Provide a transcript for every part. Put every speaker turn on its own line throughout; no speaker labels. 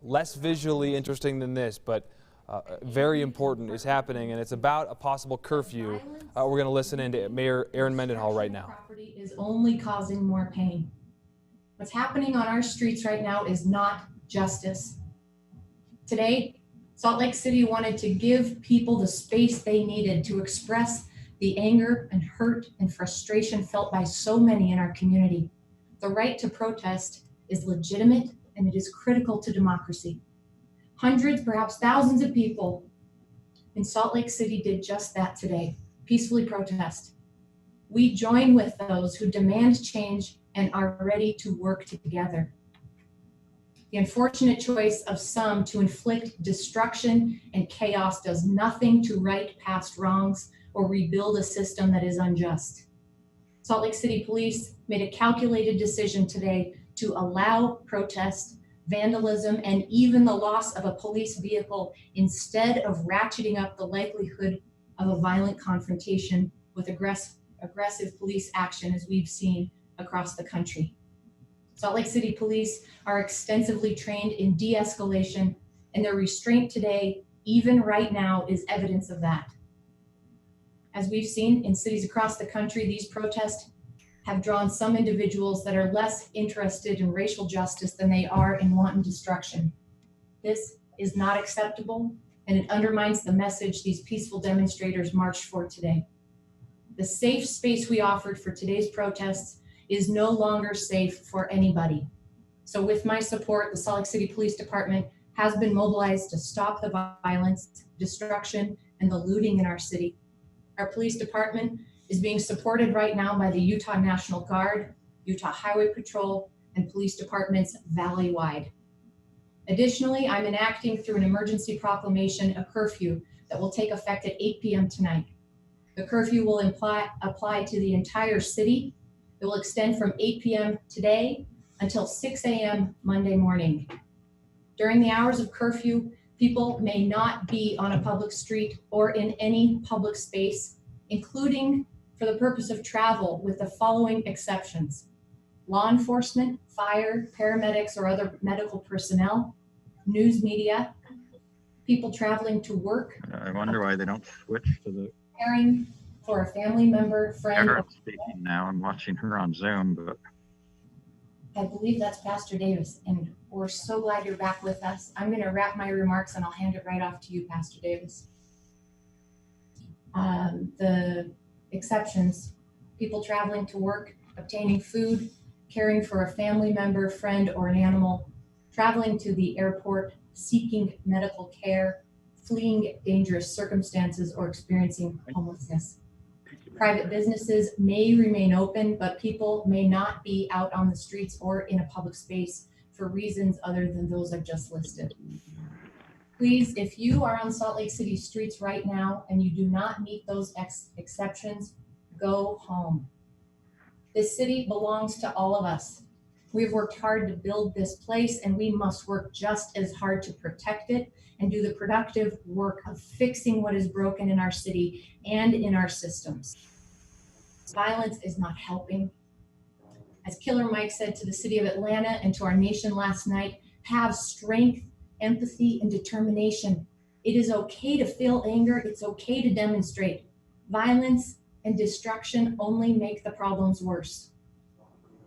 less visually interesting than this, but very important, is happening, and it's about a possible curfew. We're going to listen in to Mayor Aaron Mendenhall right now.
Property is only causing more pain. What's happening on our streets right now is not justice. Today, Salt Lake City wanted to give people the space they needed to express the anger and hurt and frustration felt by so many in our community. The right to protest is legitimate and it is critical to democracy. Hundreds, perhaps thousands of people in Salt Lake City did just that today, peacefully protest. We join with those who demand change and are ready to work together. The unfortunate choice of some to inflict destruction and chaos does nothing to right past wrongs or rebuild a system that is unjust. Salt Lake City Police made a calculated decision today to allow protest, vandalism, and even the loss of a police vehicle instead of ratcheting up the likelihood of a violent confrontation with aggressive police action as we've seen across the country. Salt Lake City Police are extensively trained in de-escalation, and their restraint today, even right now, is evidence of that. As we've seen in cities across the country, these protests have drawn some individuals that are less interested in racial justice than they are in wanton destruction. This is not acceptable, and it undermines the message these peaceful demonstrators marched for today. The safe space we offered for today's protests is no longer safe for anybody. So with my support, the Salt Lake City Police Department has been mobilized to stop the violence, destruction, and the looting in our city. Our police department is being supported right now by the Utah National Guard, Utah Highway Patrol, and police departments valley-wide. Additionally, I'm enacting through an emergency proclamation a curfew that will take effect at 8 p.m. tonight. The curfew will apply to the entire city. It will extend from 8 p.m. today until 6 a.m. Monday morning. During the hours of curfew, people may not be on a public street or in any public space, including for the purpose of travel, with the following exceptions: law enforcement, fire, paramedics, or other medical personnel, news media, people traveling to work.
I wonder why they don't switch to the
Caring for a family member, friend.
Herbert speaking now. I'm watching her on Zoom, but
I believe that's Pastor Davis, and we're so glad you're back with us. I'm going to wrap my remarks and I'll hand it right off to you, Pastor Davis. The exceptions: people traveling to work, obtaining food, caring for a family member, friend, or an animal, traveling to the airport, seeking medical care, fleeing dangerous circumstances, or experiencing homelessness. Private businesses may remain open, but people may not be out on the streets or in a public space for reasons other than those I've just listed. Please, if you are on Salt Lake City streets right now and you do not meet those exceptions, go home. This city belongs to all of us. We've worked hard to build this place, and we must work just as hard to protect it and do the productive work of fixing what is broken in our city and in our systems. Violence is not helping. As Killer Mike said to the city of Atlanta and to our nation last night, have strength, empathy, and determination. It is okay to feel anger. It's okay to demonstrate. Violence and destruction only make the problems worse.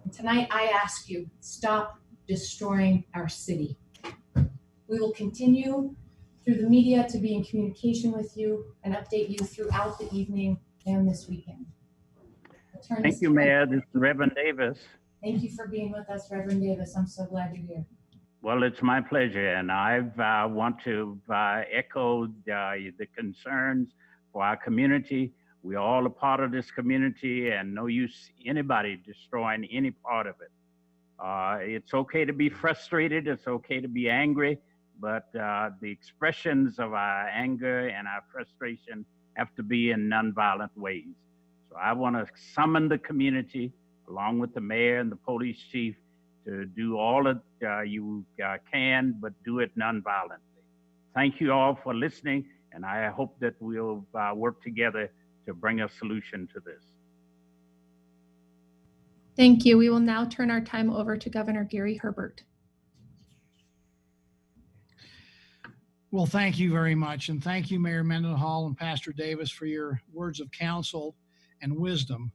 And tonight, I ask you, stop destroying our city. We will continue through the media to be in communication with you and update you throughout the evening and this weekend.
Thank you, Mayor. This is Reverend Davis.
Thank you for being with us, Reverend Davis. I'm so glad you're here.
Well, it's my pleasure, and I want to echo the concerns for our community. We're all a part of this community, and no use anybody destroying any part of it. It's okay to be frustrated. It's okay to be angry, but the expressions of our anger and our frustration have to be in nonviolent ways. So I want to summon the community, along with the mayor and the police chief, to do all that you can, but do it nonviolently. Thank you all for listening, and I hope that we'll work together to bring a solution to this.
Thank you. We will now turn our time over to Governor Gary Herbert. Well, thank you very much. And thank you, Mayor Mendenhall and Pastor Davis, for your words of counsel and wisdom.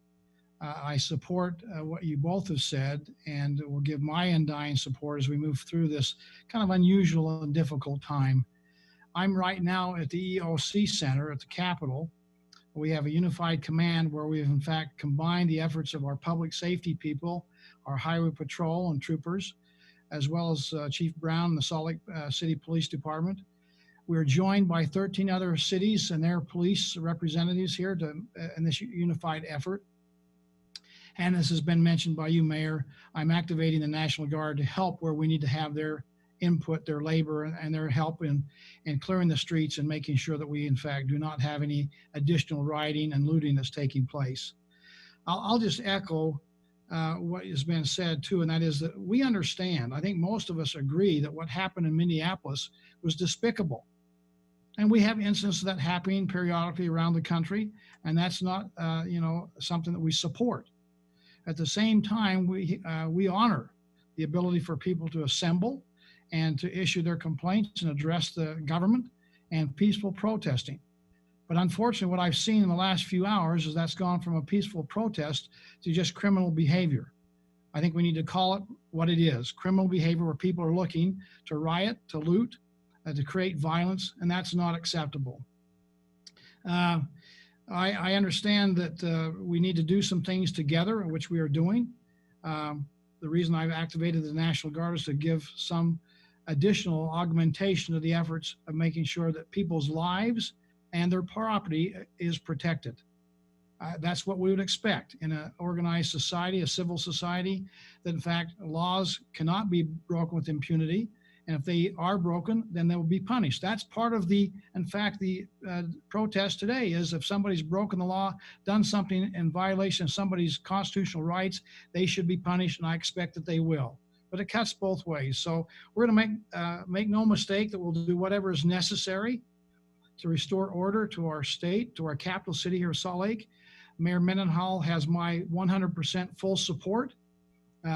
I support what you both have said and will give my undying support as we move through this kind of unusual and difficult time. I'm right now at the EOC Center at the Capitol. We have a unified command where we've in fact combined the efforts of our public safety people, our highway patrol and troopers, as well as Chief Brown and the Salt Lake City Police Department. We're joined by 13 other cities and their police representatives here in this unified effort. And as has been mentioned by you, Mayor, I'm activating the National Guard to help where we need to have their input, their labor, and their help in clearing the streets and making sure that we, in fact, do not have any additional rioting and looting that's taking place. I'll just echo what has been said, too, and that is that we understand, I think most of us agree that what happened in Minneapolis was despicable. And we have instances of that happening periodically around the country, and that's not, something that we support. At the same time, we honor the ability for people to assemble and to issue their complaints and address the government and peaceful protesting. But unfortunately, what I've seen in the last few hours is that's gone from a peaceful protest to just criminal behavior. I think we need to call it what it is, criminal behavior where people are looking to riot, to loot, to create violence, and that's not acceptable. I understand that we need to do some things together, which we are doing. The reason I've activated the National Guard is to give some additional augmentation to the efforts of making sure that people's lives and their property is protected. That's what we would expect in an organized society, a civil society, that in fact laws cannot be broken with impunity. And if they are broken, then they will be punished. That's part of the protest today is if somebody's broken the law, done something in violation of somebody's constitutional rights, they should be punished, and I expect that they will. But it cuts both ways. So we're going to make no mistake that we'll do whatever is necessary to restore order to our state, to our capital city here, Salt Lake. Mayor Mendenhall has my 100% full support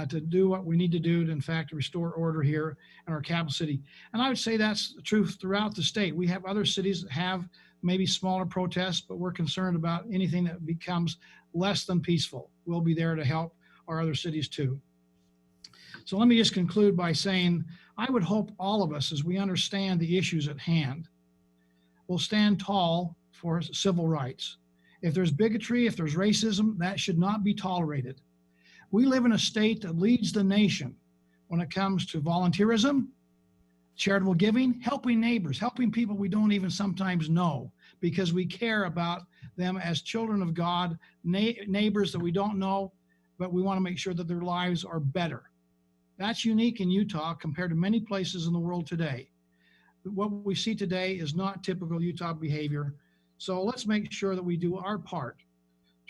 to do what we need to do to, in fact, restore order here in our capital city. And I would say that's the truth throughout the state. We have other cities that have maybe smaller protests, but we're concerned about anything that becomes less than peaceful. We'll be there to help our other cities too. So let me just conclude by saying, I would hope all of us, as we understand the issues at hand, will stand tall for civil rights. If there's bigotry, if there's racism, that should not be tolerated. We live in a state that leads the nation when it comes to volunteerism, charitable giving, helping neighbors, helping people we don't even sometimes know because we care about them as children of God, neighbors that we don't know, but we want to make sure that their lives are better. That's unique in Utah compared to many places in the world today. What we see today is not typical Utah behavior. So let's make sure that we do our part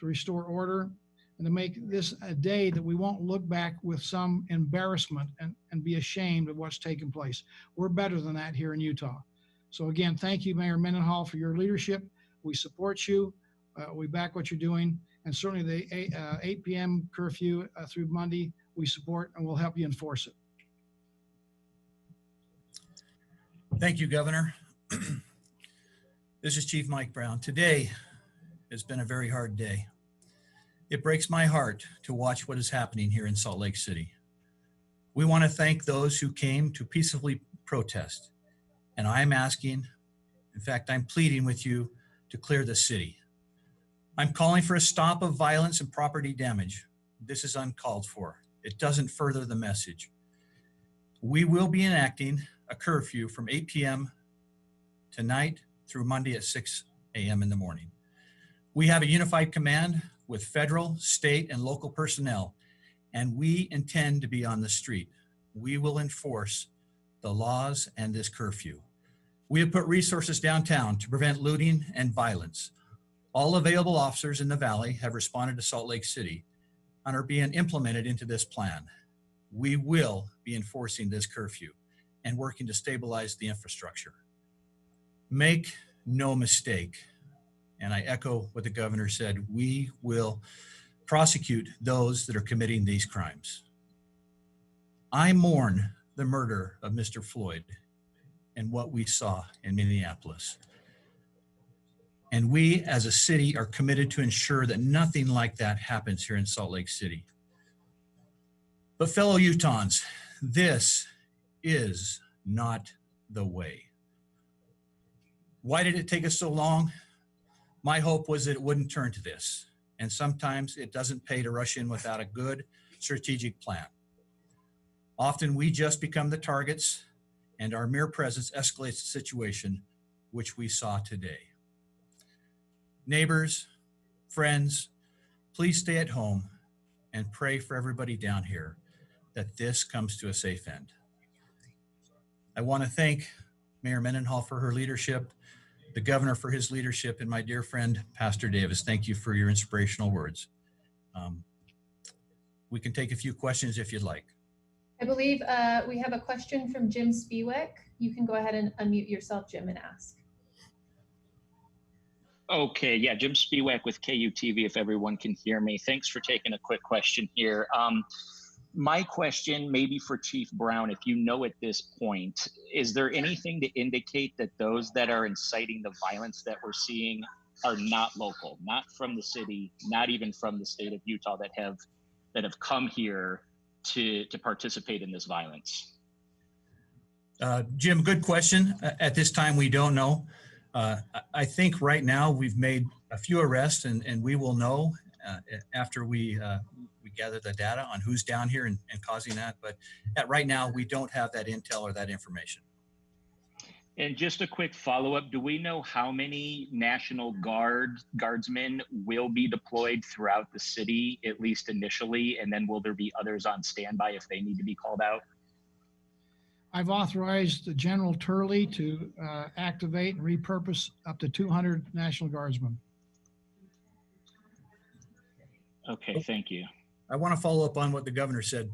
to restore order and to make this a day that we won't look back with some embarrassment and be ashamed of what's taken place. We're better than that here in Utah. So again, thank you, Mayor Mendenhall, for your leadership. We support you. We back what you're doing. And certainly the 8 p.m. curfew through Monday, we support and we'll help you enforce it.
Thank you, Governor. This is Chief Mike Brown. Today has been a very hard day. It breaks my heart to watch what is happening here in Salt Lake City. We want to thank those who came to peacefully protest. And I'm asking, in fact, I'm pleading with you to clear the city. I'm calling for a stop of violence and property damage. This is uncalled for. It doesn't further the message. We will be enacting a curfew from 8 p.m. tonight through Monday at 6 a.m. in the morning. We have a unified command with federal, state, and local personnel, and we intend to be on the street. We will enforce the laws and this curfew. We have put resources downtown to prevent looting and violence. All available officers in the valley have responded to Salt Lake City and are being implemented into this plan. We will be enforcing this curfew and working to stabilize the infrastructure. Make no mistake, and I echo what the governor said, we will prosecute those that are committing these crimes. I mourn the murder of Mr. Floyd. and what we saw in Minneapolis. And we as a city are committed to ensure that nothing like that happens here in Salt Lake City. But fellow Utahns, this is not the way. Why did it take us so long? My hope was that it wouldn't turn to this. And sometimes it doesn't pay to rush in without a good strategic plan. Often we just become the targets, and our mere presence escalates the situation, which we saw today. Neighbors, friends, please stay at home and pray for everybody down here that this comes to a safe end. I want to thank Mayor Mendenhall for her leadership, the governor for his leadership, and my dear friend, Pastor Davis. Thank you for your inspirational words. We can take a few questions if you'd like.
I believe we have a question from Jim Spiewak. You can go ahead and unmute yourself, Jim, and ask.
Okay, yeah, Jim Spiewak with KUTV, if everyone can hear me. Thanks for taking a quick question here. My question, maybe for Chief Brown, if you know at this point, is there anything to indicate that those that are inciting the violence that we're seeing are not local, not from the city, not even from the state of Utah, that have come here to participate in this violence?
Jim, good question. At this time, we don't know. I think right now we've made a few arrests, and we will know after we gather the data on who's down here and causing that. But right now, we don't have that intel or that information.
And just a quick follow-up, do we know how many National Guardsmen will be deployed throughout the city, at least initially, and then will there be others on standby if they need to be called out?
I've authorized General Turley to activate and repurpose up to 200 National Guardsmen.
Okay, thank you.
I want to follow up on what the governor said.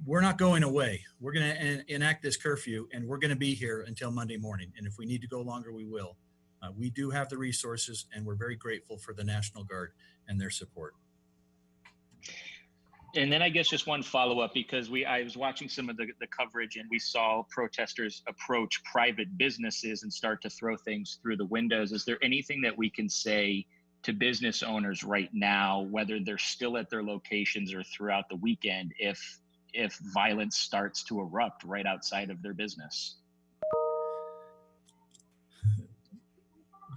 We're not going away. We're going to enact this curfew, and we're going to be here until Monday morning. And if we need to go longer, we will. We do have the resources, and we're very grateful for the National Guard and their support.
And then I guess just one follow-up, because I was watching some of the coverage, and we saw protesters approach private businesses and start to throw things through the windows. Is there anything that we can say to business owners right now, whether they're still at their locations or throughout the weekend, if violence starts to erupt right outside of their business?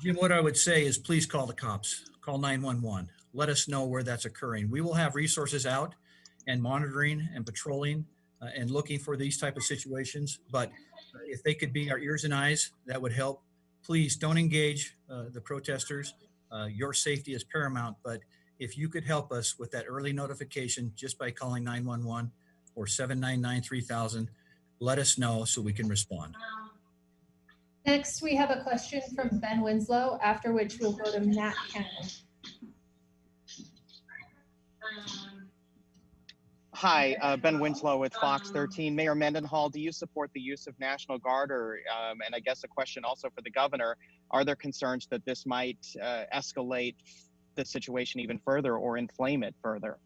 Jim, what I would say is please call the cops, call 911. Let us know where that's occurring. We will have resources out and monitoring and patrolling and looking for these type of situations. But if they could be our ears and eyes, that would help. Please don't engage the protesters. Your safety is paramount, but if you could help us with that early notification just by calling 911 or 799-3000, let us know so we can respond.
Next, we have a question from Ben Winslow, after which we'll go to Matt Cannon.
Hi, Ben Winslow with Fox 13. Mayor Mendenhall, do you support the use of National Guard? Or, and I guess a question also for the governor, are there concerns that this might escalate the situation even further or inflame it further?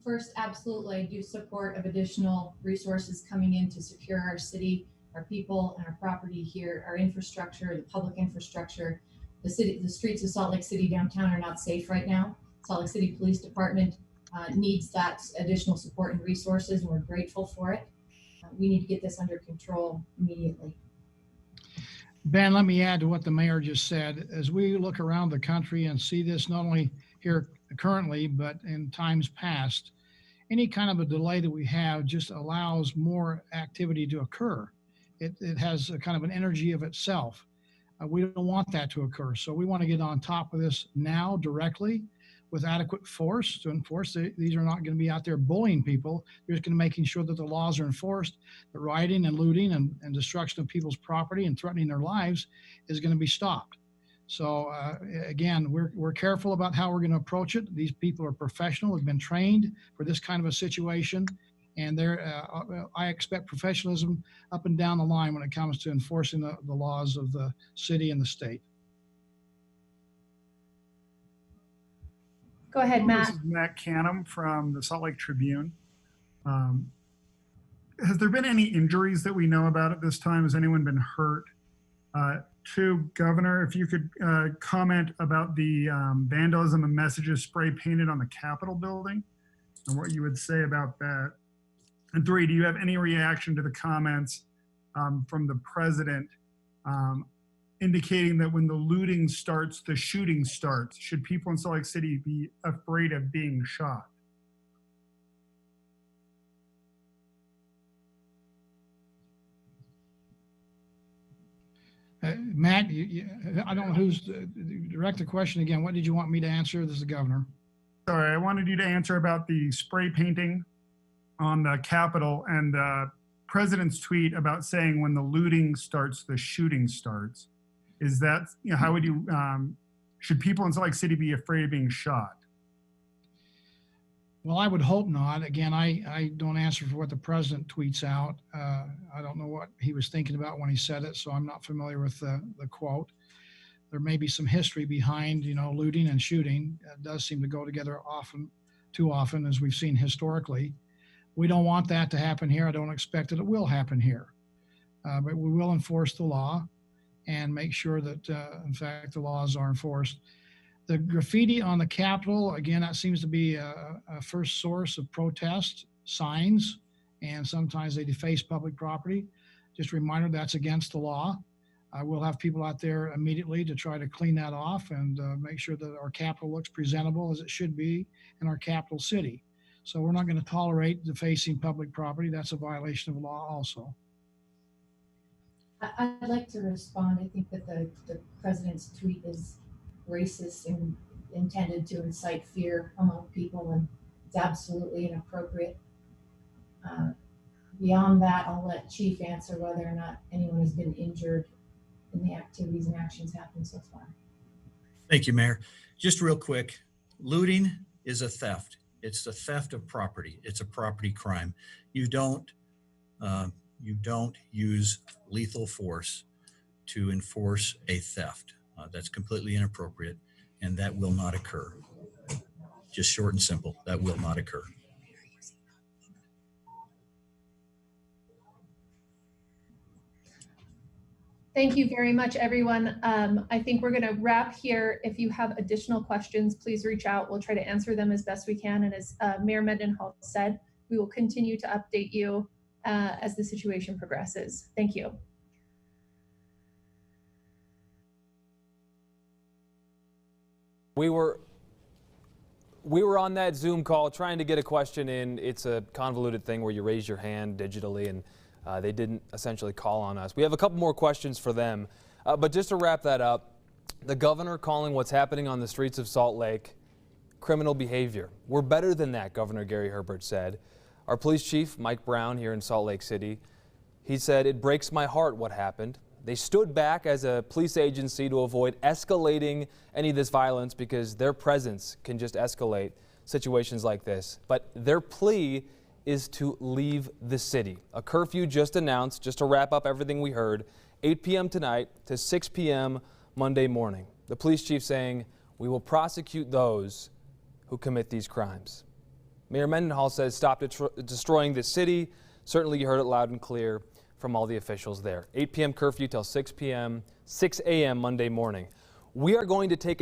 First, absolutely, I do support of additional resources coming in to secure our city, our people, and our property here, our infrastructure, the public infrastructure. The streets of Salt Lake City downtown are not safe right now. Salt Lake City Police Department needs that additional support and resources, and we're grateful for it. We need to get this under control immediately.
Ben, let me add to what the mayor just said. As we look around the country and see this not only here currently, but in times past, any kind of a delay that we have just allows more activity to occur. It has a kind of an energy of itself. We don't want that to occur. So we want to get on top of this now directly with adequate force to enforce. These are not going to be out there bullying people. They're just going to making sure that the laws are enforced, that rioting and looting and destruction of people's property and threatening their lives is going to be stopped. So again, we're careful about how we're going to approach it. These people are professional, have been trained for this kind of a situation. And I expect professionalism up and down the line when it comes to enforcing the laws of the city and the state.
Go ahead, Matt.
This is Matt Canham from the Salt Lake Tribune. has there been any injuries that we know about at this time? Has anyone been hurt? Two, Governor, if you could comment about the vandalism and messages spray painted on the Capitol building and what you would say about that. And three, do you have any reaction to the comments from the president indicating that when the looting starts, the shooting starts? Should people in Salt Lake City be afraid of being shot?
Matt, I don't know who's direct the question again. What did you want me to answer? This is the governor.
Sorry, I wanted you to answer about the spray painting on the Capitol and the president's tweet about saying when the looting starts, the shooting starts. Is that, how would you, should people in Salt Lake City be afraid of being shot?
Well, I would hope not. Again, I don't answer for what the president tweets out. I don't know what he was thinking about when he said it, so I'm not familiar with the quote. There may be some history behind, looting and shooting. It does seem to go together too often, as we've seen historically. We don't want that to happen here. I don't expect that it will happen here. But we will enforce the law and make sure that, in fact, the laws are enforced. The graffiti on the Capitol, again, that seems to be a first source of protest signs, and sometimes they deface public property. Just a reminder, that's against the law. We'll have people out there immediately to try to clean that off and make sure that our Capitol looks presentable as it should be in our capital city. So we're not going to tolerate defacing public property. That's a violation of law also.
I'd like to respond. I think that the president's tweet is racist and intended to incite fear among people, and it's absolutely inappropriate. Beyond that, I'll let Chief answer whether or not anyone has been injured in the activities and actions happened so far.
Thank you, Mayor. Just real quick, looting is a theft. It's the theft of property. It's a property crime. You don't use lethal force to enforce a theft. That's completely inappropriate, and that will not occur. Just short and simple, that will not occur.
Thank you very much, everyone. I think we're going to wrap here. If you have additional questions, please reach out. We'll try to answer them as best we can. And as Mayor Mendenhall said, we will continue to update you as the situation progresses. Thank you.
We were on that Zoom call trying to get a question in. It's a convoluted thing where you raise your hand digitally, and they didn't essentially call on us. We have a couple more questions for them. But just to wrap that up, the governor calling what's happening on the streets of Salt Lake criminal behavior. We're better than that, Governor Gary Herbert said. Our police chief, Mike Brown, here in Salt Lake City, he said, "It breaks my heart what happened. They stood back as a police agency to avoid escalating any of this violence because their presence can just escalate situations like this. But their plea is to leave the city." A curfew just announced, just to wrap up everything we heard, 8 p.m. tonight to 6 p.m. Monday morning. The police chief saying, "We will prosecute those who commit these crimes." Mayor Mendenhall says, "Stop destroying this city." Certainly you heard it loud and clear from all the officials there. 8 p.m. curfew till 6 a.m. Monday morning. We are going to take